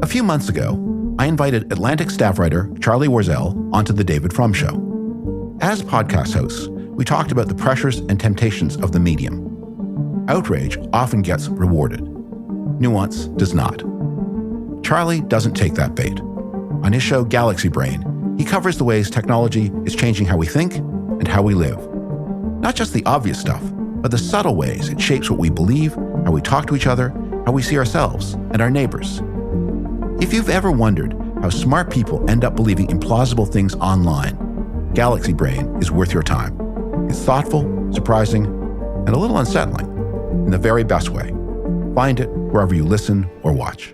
A few months ago, I invited Atlantic staff writer Charlie Warzel onto The David Frum Show. As podcast hosts, we talked about the pressures and temptations of the medium. Outrage often gets rewarded. Nuance does not. Charlie doesn't take that bait. On his show Galaxy Brain, he covers the ways technology is changing how we think and how we live. Not just the obvious stuff, but the subtle ways it shapes what we believe, how we talk to each other, how we see ourselves and our neighbors. If you've ever wondered how smart people end up believing implausible things online, Galaxy Brain is worth your time. It's thoughtful, surprising, and a little unsettling in the very best way. Find it wherever you listen or watch.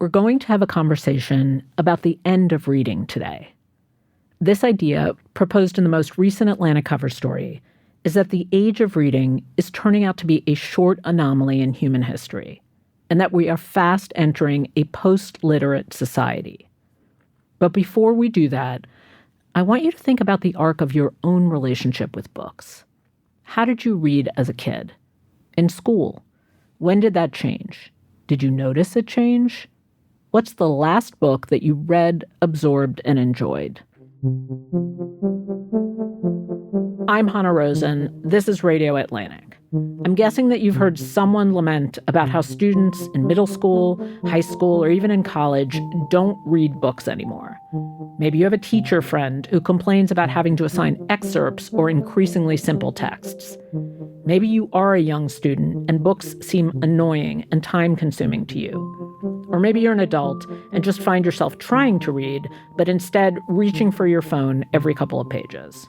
We're going to have a conversation about the end of reading today. This idea, proposed in the most recent Atlantic cover story, is that the age of reading is turning out to be a short anomaly in human history, and that we are fast entering a post-literate society. But before we do that, I want you to think about the arc of your own relationship with books. How did you read as a kid? In school? When did that change? Did you notice it change? What's the last book that you read, absorbed, and enjoyed? I'm Hanna Rosin. This is Radio Atlantic. I'm guessing that you've heard someone lament about how students in middle school, high school, or even in college don't read books anymore. Maybe you have a teacher friend who complains about having to assign excerpts or increasingly simple texts. Maybe you are a young student and books seem annoying and time-consuming to you. Or maybe you're an adult and just find yourself trying to read, but instead reaching for your phone every couple of pages.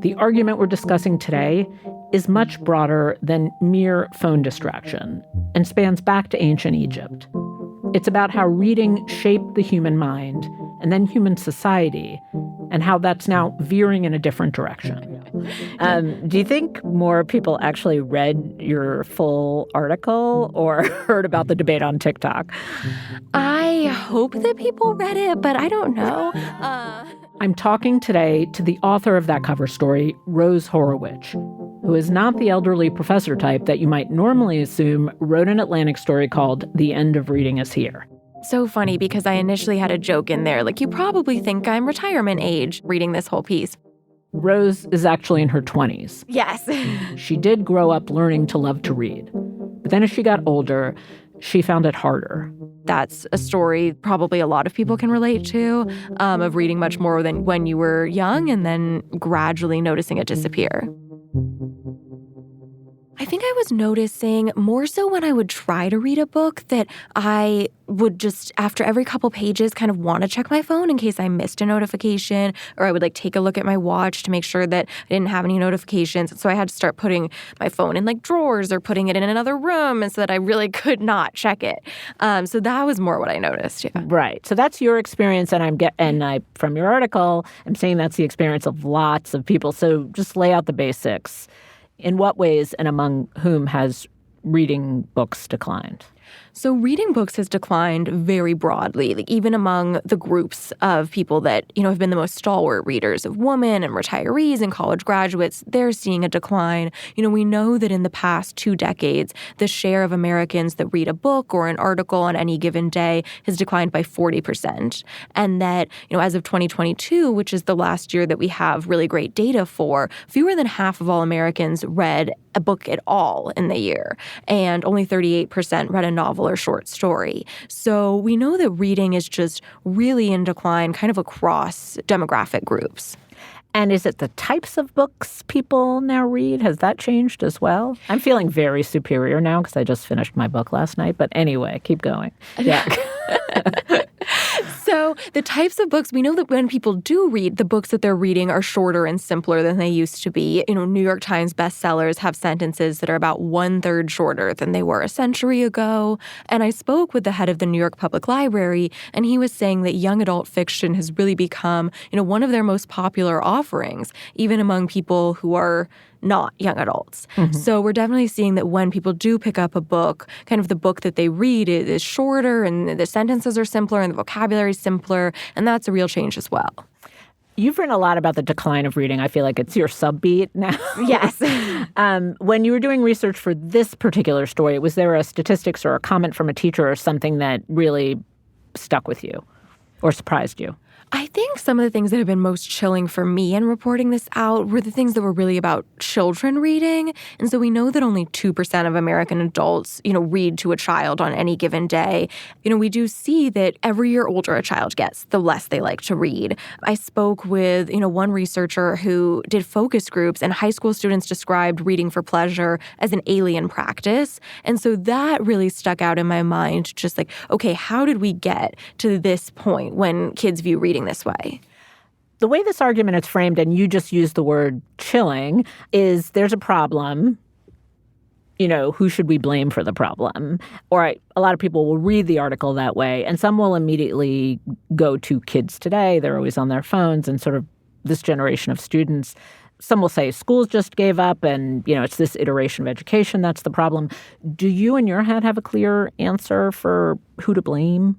The argument we're discussing today is much broader than mere phone distraction and spans back to ancient Egypt. It's about how reading shaped the human mind and then human society, and how that's now veering in a different direction. Do you think more people actually read your full article or heard about the debate on TikTok? I hope that people read it, but I don't know. I'm talking today to the author of that cover story, Rose Horowitz, who is not the elderly professor type that you might normally assume wrote an Atlantic story called The End of Reading Is Here. So funny because I initially had a joke in there, like, you probably think I'm retirement age reading this whole piece. Rose is actually in her 20s. Yes. She did grow up learning to love to read. But then as she got older, she found it harder. That's a story probably a lot of people can relate to, of reading much more than when you were young and then gradually noticing it disappear. I think I was noticing more so when I would try to read a book that I would just, after every couple pages, kind of want to check my phone in case I missed a notification, or I would take a look at my watch to make sure that I didn't have any notifications. So I had to start putting my phone in drawers or putting it in another room and so that I really could not check it. So that was more what I noticed. Yeah. Right. So that's your experience, and from your article, I'm saying that's the experience of lots of people. So just lay out the basics. In what ways and among whom has reading books declined? So reading books has declined very broadly, even among the groups of people that, have been the most stalwart readers of women and retirees and college graduates. They're seeing a decline. We know that in the past 2 decades, the share of Americans that read a book or an article on any given day has declined by 40%. And that, as of 2022, which is the last year that we have really great data for, fewer than half of all Americans read a book at all in the year. And only 38% read a novel or short story. So we know that reading is just really in decline kind of across demographic groups. And is it the types of books people now read? Has that changed as well? I'm feeling very superior now because I just finished my book last night. But anyway, keep going. Yeah. So the types of books, we know that when people do read, the books that they're reading are shorter and simpler than they used to be. New York Times bestsellers have sentences that are about 1/3 shorter than they were a century ago. And I spoke with the head of the New York Public Library, and he was saying that young adult fiction has really become, one of their most popular offerings, even among people who are not young adults. Mm-hmm. So we're definitely seeing that when people do pick up a book, kind of the book that they read is shorter and the sentences are simpler and the vocabulary is simpler, and that's a real change as well. You've written a lot about the decline of reading. I feel like it's your subbeat now. Yes. When you were doing research for this particular story, was there a statistics or a comment from a teacher or something that really stuck with you or surprised you? I think some of the things that have been most chilling for me in reporting this out were the things that were really about children reading. And so we know that only 2% of American adults, read to a child on any given day. We do see that every year older a child gets, the less they like to read. I spoke with, one researcher who did focus groups, and high school students described reading for pleasure as an alien practice. And so that really stuck out in my mind, just like, okay, how did we get to this point when kids view reading this way? The way this argument is framed, and you just used the word chilling, is there's a problem. Who should we blame for the problem? Or a lot of people will read the article that way, and some will immediately go to kids today. They're always on their phones, and sort of this generation of students. Some will say schools just gave up, and, it's this iteration of education that's the problem. Do you in your head have a clear answer for who to blame?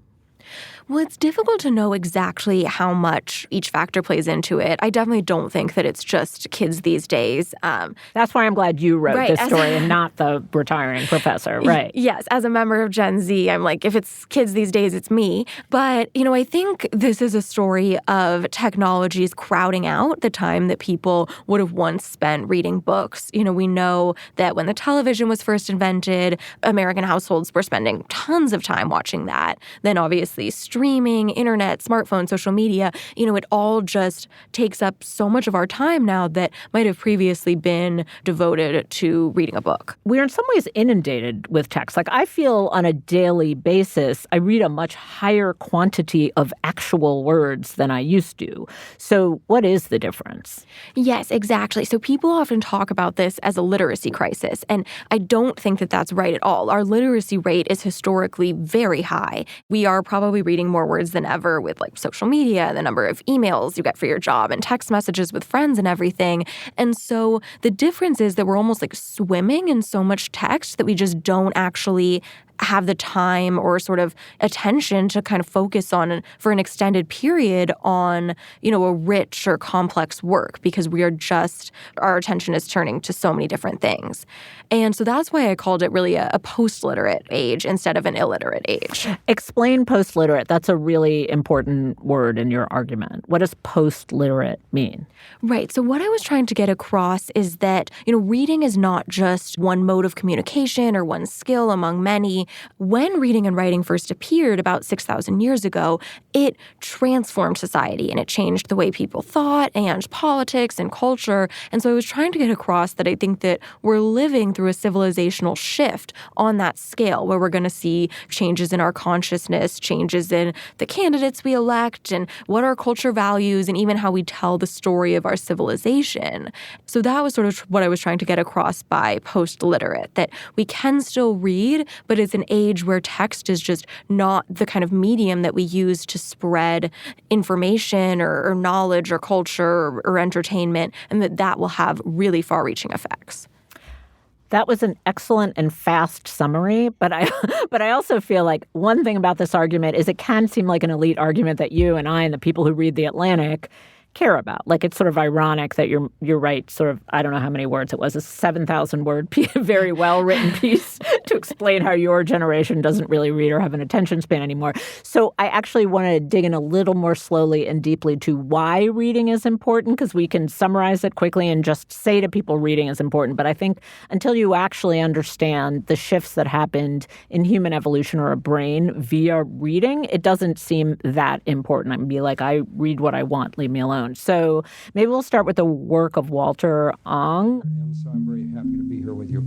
Well, it's difficult to know exactly how much each factor plays into it. I definitely don't think that it's just kids these days. That's why I'm glad you wrote this story and not the retiring professor, right? Yes. As a member of Gen Z, I'm like, if it's kids these days, it's me. But, I think this is a story of technologies crowding out the time that people would have once spent reading books. We know that when the television was first invented, American households were spending tons of time watching that. Then obviously streaming, internet, smartphone, social media, it all just takes up so much of our time now that might have previously been devoted to reading a book. We're in some ways inundated with text. Like I feel on a daily basis, I read a much higher quantity of actual words than I used to. So what is the difference? Yes, exactly. So people often talk about this as a literacy crisis, and I don't think that that's right at all. Our literacy rate is historically very high. We are probably reading more words than ever with like social media, the number of emails you get for your job and text messages with friends and everything. And so the difference is that we're almost like swimming in so much text that we just don't actually have the time or sort of attention to kind of focus on for an extended period on, a rich or complex work because our attention is turning to so many different things. And so that's why I called it really a post-literate age instead of an illiterate age. Explain post-literate. That's a really important word in your argument. What does post-literate mean? Right. So what I was trying to get across is that, reading is not just one mode of communication or one skill among many. When reading and writing first appeared about 6,000 years ago, it transformed society and it changed the way people thought and politics and culture. And so I was trying to get across that I think that we're living through a civilizational shift on that scale where we're going to see changes in our consciousness, changes in the candidates we elect and what our culture values and even how we tell the story of our civilization. So that was sort of what I was trying to get across by post-literate, that we can still read, but it's an age where text is just not the kind of medium that we use to spread information or knowledge or culture or entertainment, and that will have really far-reaching effects. That was an excellent and fast summary, but I also feel like one thing about this argument is it can seem like an elite argument that you and I and the people who read The Atlantic care about. Like, it's sort of ironic that you're right, sort of, I don't know how many words it was, a 7,000-word very well-written piece to explain how your generation doesn't really read or have an attention span anymore. So I actually want to dig in a little more slowly and deeply to why reading is important, because we can summarize it quickly and just say to people reading is important. But I think until you actually understand the shifts that happened in human evolution or a brain via reading, it doesn't seem that important. I'm be like, I read what I want, leave me alone. So maybe we'll start with the work of Walter Ong. And so I'm very happy to be here with you.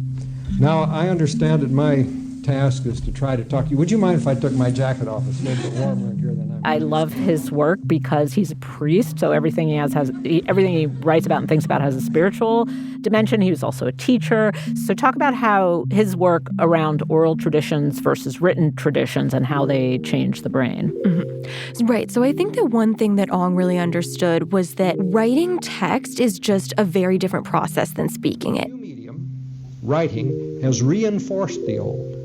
Now, I understand that my task is to try to talk to you. Would you mind if I took my jacket off? It's a little bit warmer in here than I'm. I love his work because he's a priest, so everything he writes about and thinks about has a spiritual dimension. He was also a teacher. So talk about how his work around oral traditions versus written traditions and how they change the brain. Mm-hmm. Right. So I think that one thing that Ong really understood was that writing text is just a very different process than speaking it. The new medium, writing, has reinforced the old.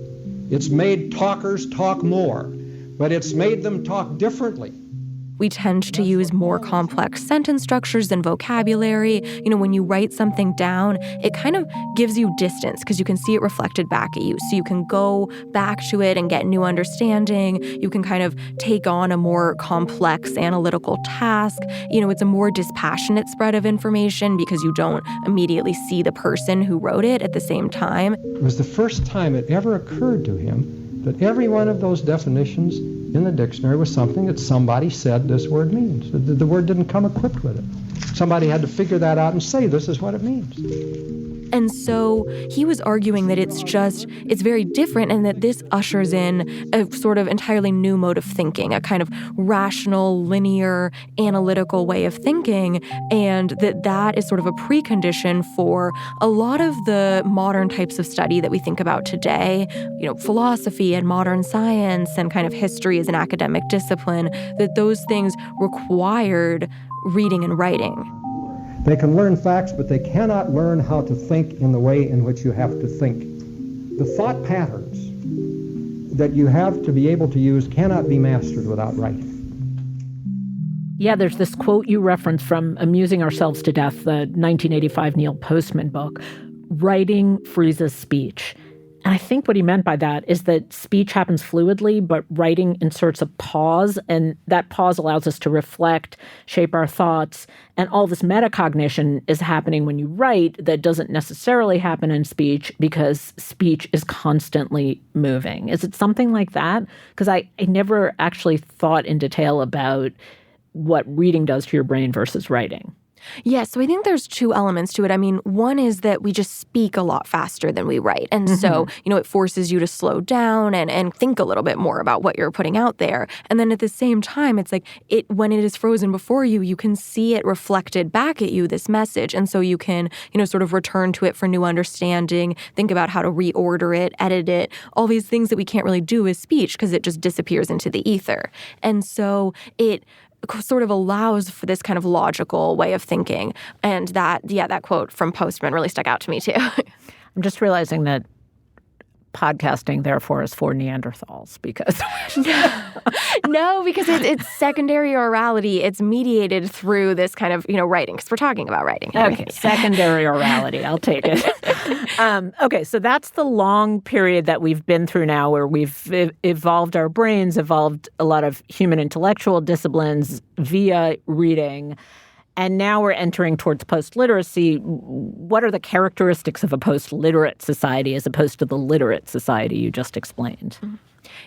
It's made talkers talk more, but it's made them talk differently. We tend to use more complex sentence structures and vocabulary. When you write something down, it kind of gives you distance because you can see it reflected back at you. So you can go back to it and get new understanding. You can kind of take on a more complex analytical task. It's a more dispassionate spread of information because you don't immediately see the person who wrote it at the same time. It was the first time it ever occurred to him that every one of those definitions in the dictionary was something that somebody said this word means. The word didn't come equipped with it. Somebody had to figure that out and say, this is what it means. And so he was arguing that it's very different and that this ushers in a sort of entirely new mode of thinking, a kind of rational, linear, analytical way of thinking, and that is sort of a precondition for a lot of the modern types of study that we think about today, philosophy and modern science and kind of history as an academic discipline, that those things required reading and writing. They can learn facts, but they cannot learn how to think in the way in which you have to think. The thought patterns that you have to be able to use cannot be mastered without writing. Yeah, there's this quote you referenced from Amusing Ourselves to Death, the 1985 Neil Postman book. Writing freezes speech. And I think what he meant by that is that speech happens fluidly, but writing inserts a pause, and that pause allows us to reflect, shape our thoughts, and all this metacognition is happening when you write that doesn't necessarily happen in speech because speech is constantly moving. Is it something like that? Because I never actually thought in detail about what reading does to your brain versus writing. Yeah, so I think there's two elements to it. I mean, one is that we just speak a lot faster than we write. And so, it forces you to slow down and think a little bit more about what you're putting out there. And then at the same time, it's like when it is frozen before you, you can see it reflected back at you, this message. And so you can, sort of return to it for new understanding, think about how to reorder it, edit it, all these things that we can't really do with speech because it just disappears into the ether. And so it sort of allows for this kind of logical way of thinking. And that quote from Postman really stuck out to me too. I'm just realizing that podcasting, therefore, is for Neanderthals because... No, because it's secondary orality. It's mediated through this kind of, writing, because we're talking about writing. Okay, secondary orality. I'll take it. Okay, so that's the long period that we've been through now where we've evolved our brains, evolved a lot of human intellectual disciplines via reading. And now we're entering towards post-literacy. What are the characteristics of a post-literate society as opposed to the literate society you just explained?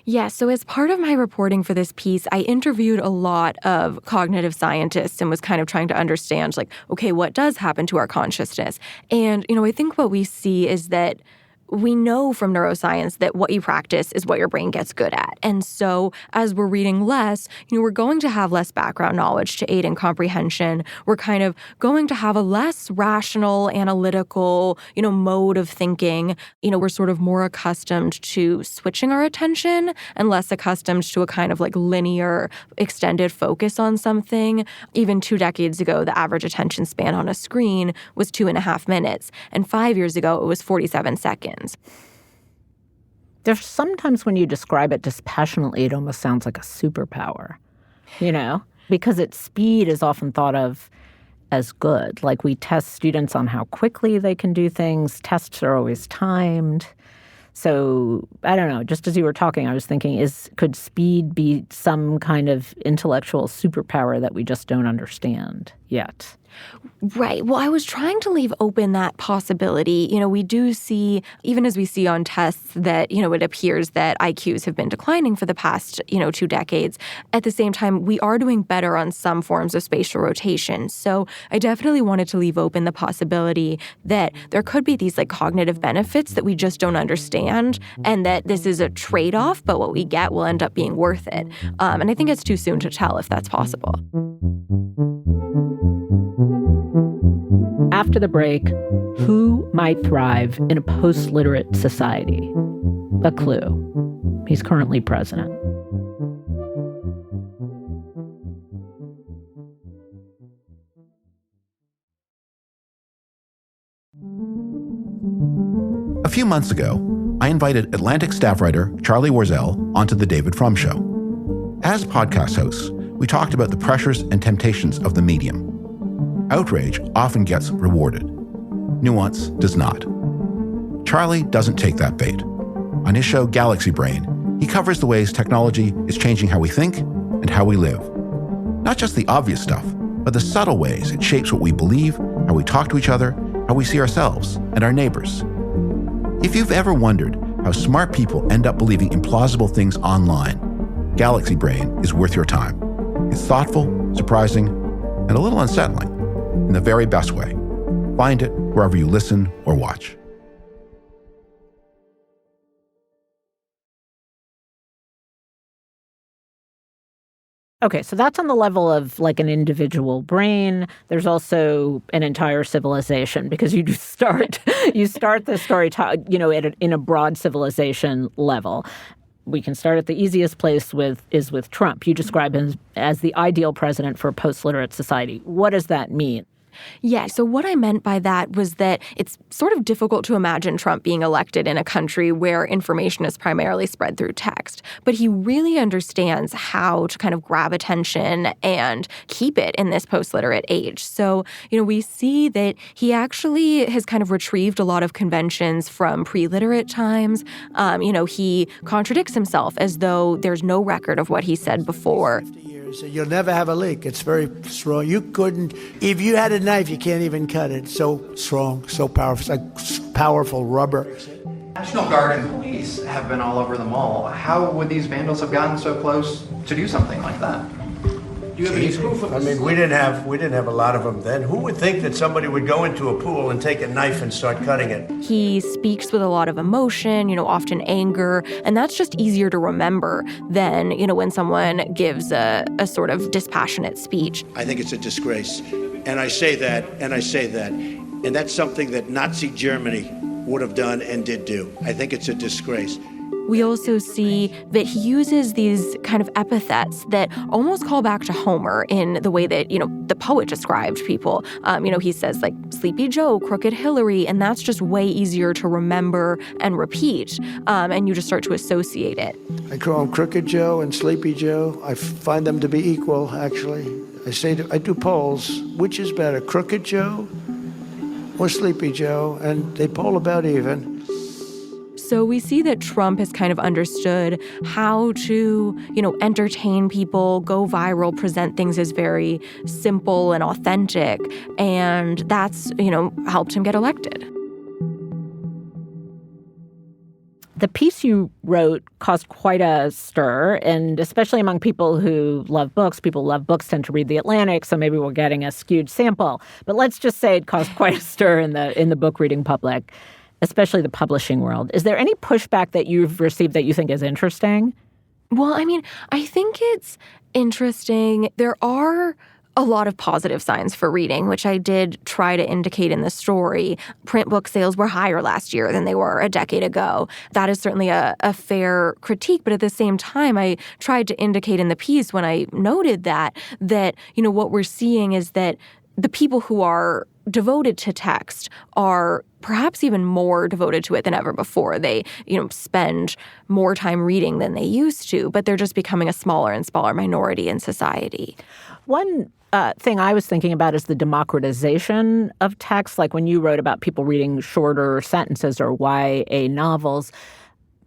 Yeah, so as part of my reporting for this piece, I interviewed a lot of cognitive scientists and was kind of trying to understand, okay, what does happen to our consciousness? And, I think what we see is that we know from neuroscience that what you practice is what your brain gets good at. And so as we're reading less, we're going to have less background knowledge to aid in comprehension. We're kind of going to have a less rational, analytical, mode of thinking. We're sort of more accustomed to switching our attention and less accustomed to a kind of linear, extended focus on something. Even 2 decades ago, the average attention span on a screen was 2.5 minutes. And 5 years ago, it was 47 seconds. There's sometimes when you describe it dispassionately, it almost sounds like a superpower, because its speed is often thought of as good. Like we test students on how quickly they can do things. Tests are always timed. So I don't know, just as you were talking, I was thinking, could speed be some kind of intellectual superpower that we just don't understand yet? Right. Well, I was trying to leave open that possibility. We do see, even as we see on tests, that, it appears that IQs have been declining for the past, 2 decades. At the same time, we are doing better on some forms of spatial rotation. So I definitely wanted to leave open the possibility that there could be these cognitive benefits that we just don't understand, and that this is a trade-off, but what we get will end up being worth it. And I think it's too soon to tell if that's possible. After the break, who might thrive in a post-literate society? A clue. He's currently president. A few months ago, I invited Atlantic staff writer Charlie Warzel onto The David Frum Show. As podcast hosts, we talked about the pressures and temptations of the medium. Outrage often gets rewarded. Nuance does not. Charlie doesn't take that bait. On his show Galaxy Brain, he covers the ways technology is changing how we think and how we live. Not just the obvious stuff, but the subtle ways it shapes what we believe, how we talk to each other, how we see ourselves and our neighbors. If you've ever wondered how smart people end up believing implausible things online, Galaxy Brain is worth your time. It's thoughtful, surprising, and a little unsettling in the very best way. Find it wherever you listen or watch. Okay, so that's on the level of like an individual brain. There's also an entire civilization, because you start the story, in a broad civilization level. We can start at the easiest place with Trump. You describe him as the ideal president for a post-literate society. What does that mean? Yeah, so what I meant by that was that it's sort of difficult to imagine Trump being elected in a country where information is primarily spread through text. But he really understands how to kind of grab attention and keep it in this post-literate age. So, we see that he actually has kind of retrieved a lot of conventions from pre-literate times. He contradicts himself as though there's no record of what he said before. You'll never have a leak. It's very strong. You couldn't, if you had a knife, you can't even cut it. So strong, so powerful. It's like powerful rubber. National Guard and police have been all over the mall. How would these vandals have gotten so close to do something like that? Do you have any proof of this? I mean, we didn't have a lot of them then. Who would think that somebody would go into a pool and take a knife and start cutting it? He speaks with a lot of emotion, often anger, and that's just easier to remember than, when someone gives a sort of dispassionate speech. I think it's a disgrace. And I say that. And that's something that Nazi Germany would have done and did do. I think it's a disgrace. We also see that he uses these kind of epithets that almost call back to Homer in the way that, the poet described people. He says like Sleepy Joe, Crooked Hillary, and that's just way easier to remember and repeat. And you just start to associate it. I call him Crooked Joe and Sleepy Joe. I find them to be equal, actually. I do polls. Which is better, Crooked Joe or Sleepy Joe? And they poll about even. So we see that Trump has kind of understood how to, entertain people, go viral, present things as very simple and authentic. And that's, helped him get elected. The piece you wrote caused quite a stir, and especially among people who love books. People who love books tend to read The Atlantic, so maybe we're getting a skewed sample. But let's just say it caused quite a stir in the book reading public, especially the publishing world. Is there any pushback that you've received that you think is interesting? Well, I think it's interesting. There are a lot of positive signs for reading, which I did try to indicate in the story. Print book sales were higher last year than they were a decade ago. That is certainly a fair critique, but at the same time, I tried to indicate in the piece when I noted that, what we're seeing is that the people who are devoted to text are perhaps even more devoted to it than ever before. They, spend more time reading than they used to, but they're just becoming a smaller and smaller minority in society. One thing I was thinking about is the democratization of text. Like when you wrote about people reading shorter sentences or YA novels,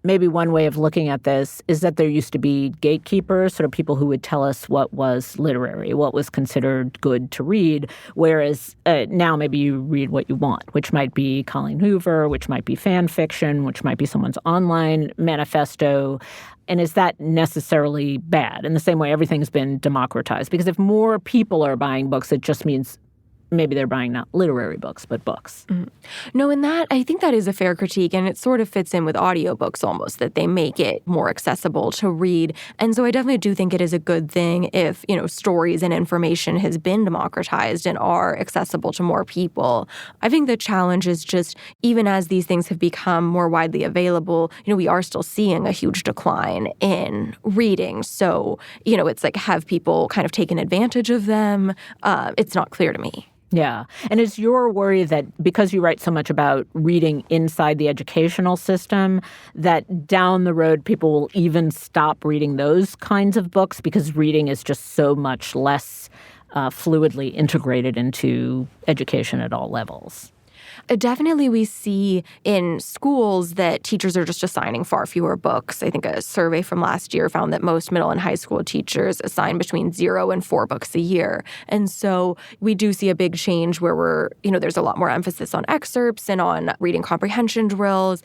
maybe one way of looking at this is that there used to be gatekeepers, sort of people who would tell us what was literary, what was considered good to read, whereas now maybe you read what you want, which might be Colleen Hoover, which might be fan fiction, which might be someone's online manifesto. And is that necessarily bad? In the same way, everything's been democratized. Because if more people are buying books, it just means maybe they're buying not literary books, but books. Mm-hmm. No, and I think that is a fair critique, and it sort of fits in with audiobooks almost, that they make it more accessible to read. And so I definitely do think it is a good thing if, stories and information has been democratized and are accessible to more people. I think the challenge is just, even as these things have become more widely available, we are still seeing a huge decline in reading. So, it's like, have people kind of taken advantage of them? It's not clear to me. Yeah. And is your worry that because you write so much about reading inside the educational system, that down the road people will even stop reading those kinds of books because reading is just so much less fluidly integrated into education at all levels? Definitely, we see in schools that teachers are just assigning far fewer books. I think a survey from last year found that most middle and high school teachers assign between 0 and 4 books a year. And so we do see a big change where there's a lot more emphasis on excerpts and on reading comprehension drills.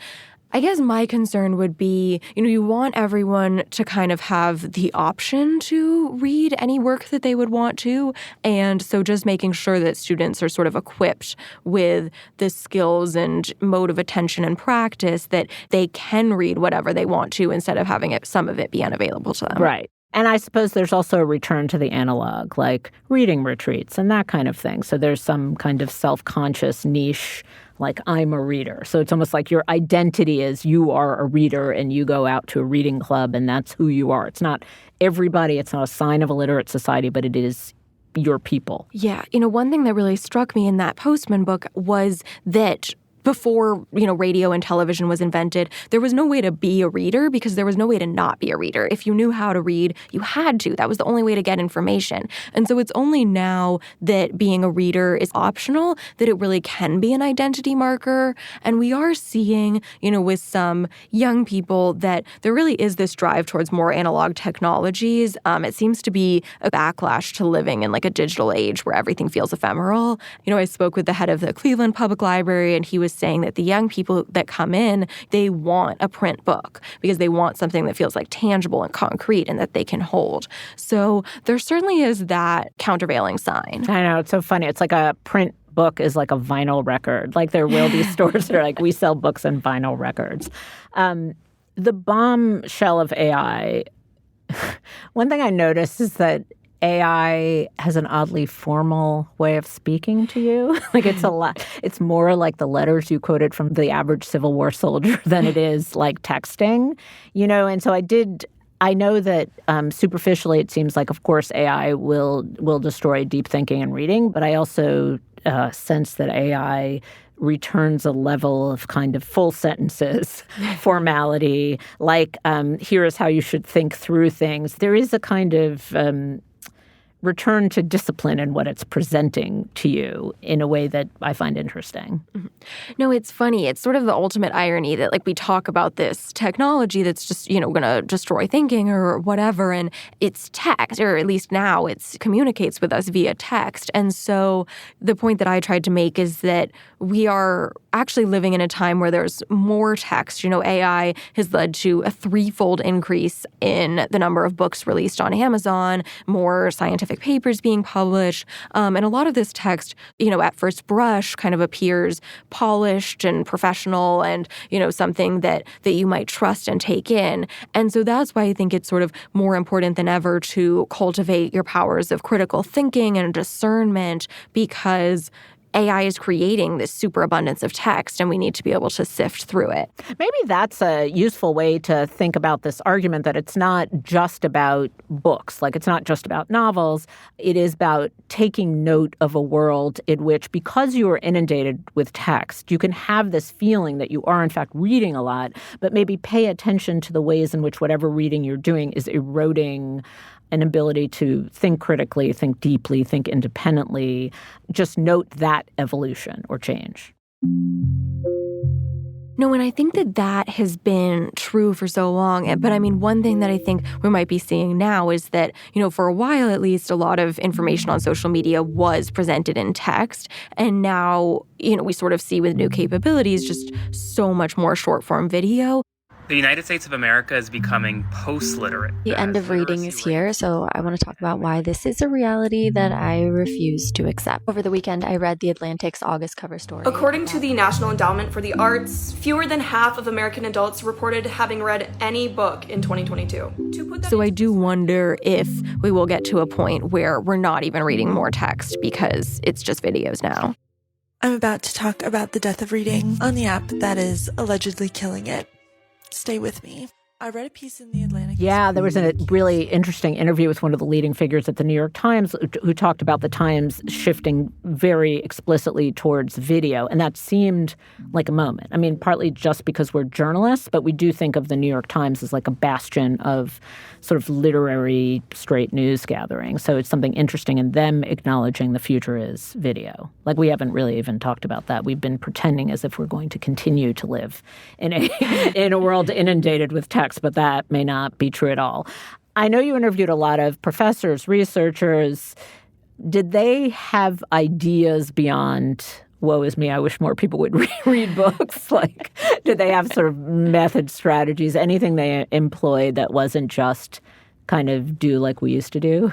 I guess my concern would be, you want everyone to kind of have the option to read any work that they would want to. And so just making sure that students are sort of equipped with the skills and mode of attention and practice that they can read whatever they want to instead of having some of it be unavailable to them. Right. And I suppose there's also a return to the analog, like reading retreats and that kind of thing. So there's some kind of self-conscious niche, like I'm a reader. So it's almost like your identity is you are a reader and you go out to a reading club and that's who you are. It's not everybody. It's not a sign of a literate society, but it is your people. Yeah. One thing that really struck me in that Postman book was that before, radio and television was invented, there was no way to be a reader because there was no way to not be a reader. If you knew how to read, you had to. That was the only way to get information. And so it's only now that being a reader is optional that it really can be an identity marker. And we are seeing, with some young people that there really is this drive towards more analog technologies. It seems to be a backlash to living in like a digital age where everything feels ephemeral. I spoke with the head of the Cleveland Public Library, and he was saying that the young people that come in, they want a print book because they want something that feels like tangible and concrete and that they can hold. So there certainly is that countervailing sign. I know. It's so funny. It's like a print book is like a vinyl record. Like there will be stores that are like, we sell books and vinyl records. The bombshell of AI, one thing I noticed is that AI has an oddly formal way of speaking to you. Like it's more like the letters you quoted from the average Civil War soldier than it is like texting, and so I know that superficially it seems like, of course, AI will destroy deep thinking and reading, but I also sense that AI returns a level of kind of full sentences, formality, like here is how you should think through things. There is a kind of return to discipline in what it's presenting to you in a way that I find interesting. Mm-hmm. No, it's funny. It's sort of the ultimate irony that we talk about this technology that's just, going to destroy thinking or whatever, and it's text, or at least now it communicates with us via text. And so the point that I tried to make is that we are actually living in a time where there's more text. AI has led to a 3-fold increase in the number of books released on Amazon, more scientific papers being published. And a lot of this text, at first brush kind of appears polished and professional and, something that you might trust and take in. And so that's why I think it's sort of more important than ever to cultivate your powers of critical thinking and discernment, because AI is creating this superabundance of text, and we need to be able to sift through it. Maybe that's a useful way to think about this argument, that it's not just about books, like it's not just about novels. It is about taking note of a world in which, because you are inundated with text, you can have this feeling that you are, in fact, reading a lot, but maybe pay attention to the ways in which whatever reading you're doing is eroding an ability to think critically, think deeply, think independently. Just note that evolution or change. No, and I think that has been true for so long. But I mean, one thing that I think we might be seeing now is that, for a while at least, a lot of information on social media was presented in text. And now, we sort of see with new capabilities just so much more short form video. The United States of America is becoming post-literate. The end of reading is here, so I want to talk about why this is a reality that I refuse to accept. Over the weekend, I read The Atlantic's August cover story. According to the National Endowment for the Arts, fewer than half of American adults reported having read any book in 2022. So I do wonder if we will get to a point where we're not even reading more text because it's just videos now. I'm about to talk about the death of reading on the app that is allegedly killing it. Stay with me. I read a piece in The Atlantic. Yeah, there was a really interesting interview with one of the leading figures at the New York Times who talked about the Times shifting very explicitly towards video. And that seemed like a moment. I mean, partly just because we're journalists, but we do think of the New York Times as like a bastion of sort of literary straight news gathering. So it's something interesting in them acknowledging the future is video. Like, we haven't really even talked about that. We've been pretending as if we're going to continue to live in a world inundated with text, but that may not be true at all. I know you interviewed a lot of professors, researchers. Did they have ideas beyond, woe is me, I wish more people would read books? Like, did they have sort of method strategies, anything they employed that wasn't just kind of do like we used to do?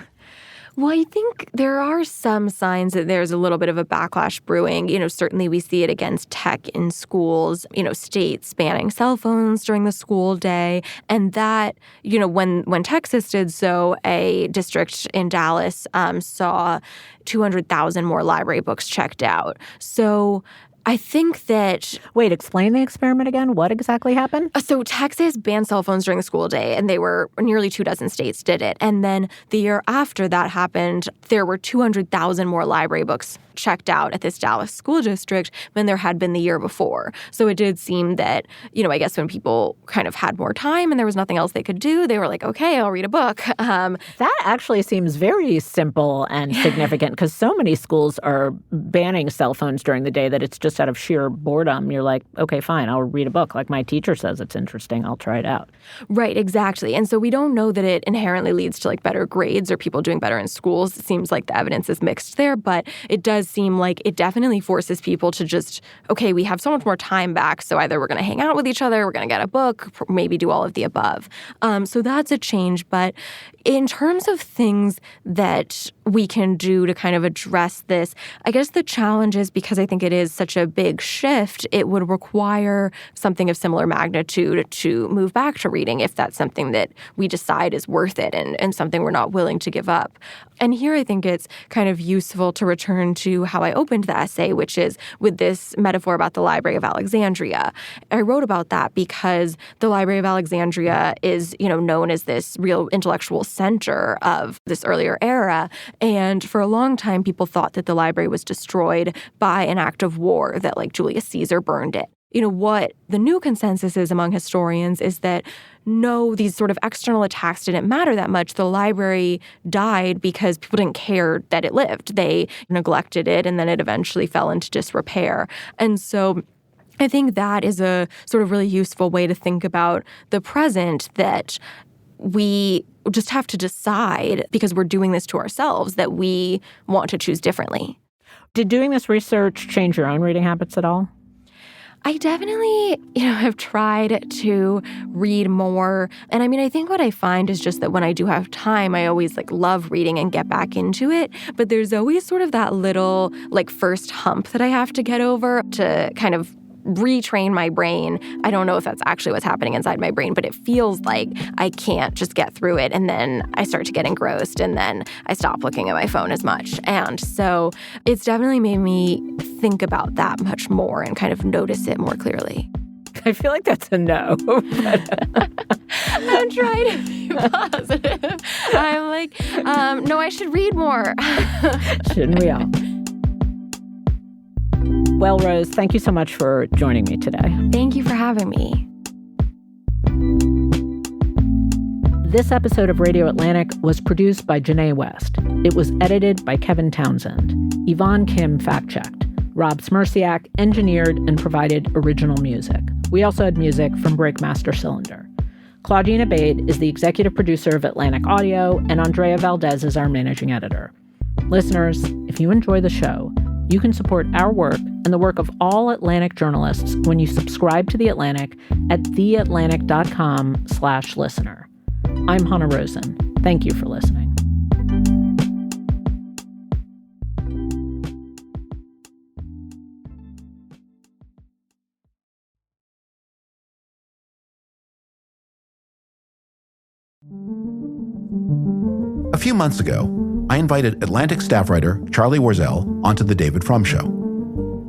Well, I think there are some signs that there's a little bit of a backlash brewing. Certainly we see it against tech in schools, states banning cell phones during the school day. And that, when Texas did so, a district in Dallas saw 200,000 more library books checked out. So I think that... Wait, explain the experiment again. What exactly happened? So Texas banned cell phones during the school day, and nearly 24 states did it. And then the year after that happened, there were 200,000 more library books checked out at this Dallas school district than there had been the year before. So it did seem that, I guess when people kind of had more time and there was nothing else they could do, they were like, okay, I'll read a book. That actually seems very simple and significant because so many schools are banning cell phones during the day that it's just out of sheer boredom. You're like, okay, fine, I'll read a book. Like, my teacher says it's interesting. I'll try it out. Right, exactly. And so we don't know that it inherently leads to like better grades or people doing better in schools. It seems like the evidence is mixed there, but it does seem like it definitely forces people to just, okay, we have so much more time back, so either we're going to hang out with each other, we're going to get a book, maybe do all of the above. So that's a change. But in terms of things that we can do to kind of address this, I guess the challenge is, because I think it is such a big shift, it would require something of similar magnitude to move back to reading if that's something that we decide is worth it and something we're not willing to give up. And here I think it's kind of useful to return to how I opened the essay, which is with this metaphor about the Library of Alexandria. I wrote about that because the Library of Alexandria is, known as this real intellectual center of this earlier era. And for a long time, people thought that the library was destroyed by an act of war, that like Julius Caesar burned it. What the new consensus is among historians is that no, these sort of external attacks didn't matter that much. The library died because people didn't care that it lived. They neglected it, and then it eventually fell into disrepair. And so I think that is a sort of really useful way to think about the present, that we just have to decide, because we're doing this to ourselves, that we want to choose differently. Did doing this research change your own reading habits at all? I definitely, have tried to read more. And I mean, I think what I find is just that when I do have time, I always love reading and get back into it. But there's always sort of that little first hump that I have to get over to kind of retrain my brain. I don't know if that's actually what's happening inside my brain, but it feels like I can't just get through it. And then I start to get engrossed, and then I stop looking at my phone as much. And so it's definitely made me think about that much more and kind of notice it more clearly. I feel like that's a no. I'm trying to be positive. I'm like, no, I should read more. Shouldn't we all? Well, Rose, thank you so much for joining me today. Thank you for having me. This episode of Radio Atlantic was produced by Janae West. It was edited by Kevin Townsend. Yvonne Kim fact-checked. Rob Smirciak engineered and provided original music. We also had music from Breakmaster Cylinder. Claudine Abade is the executive producer of Atlantic Audio, and Andrea Valdez is our managing editor. Listeners, if you enjoy the show, you can support our work and the work of all Atlantic journalists when you subscribe to The Atlantic at theatlantic.com/listener. I'm Hannah Rosen. Thank you for listening. A few months ago, I invited Atlantic staff writer Charlie Warzel onto The David Frum Show.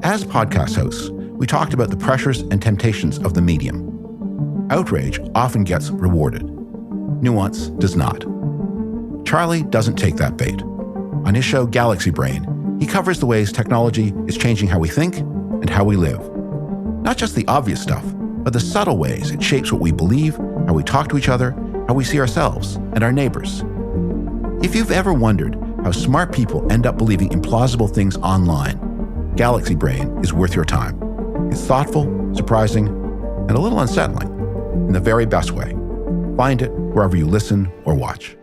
As podcast hosts, we talked about the pressures and temptations of the medium. Outrage often gets rewarded. Nuance does not. Charlie doesn't take that bait. On his show Galaxy Brain, he covers the ways technology is changing how we think and how we live. Not just the obvious stuff, but the subtle ways it shapes what we believe, how we talk to each other, how we see ourselves and our neighbors. If you've ever wondered how smart people end up believing implausible things online, Galaxy Brain is worth your time. It's thoughtful, surprising, and a little unsettling in the very best way. Find it wherever you listen or watch.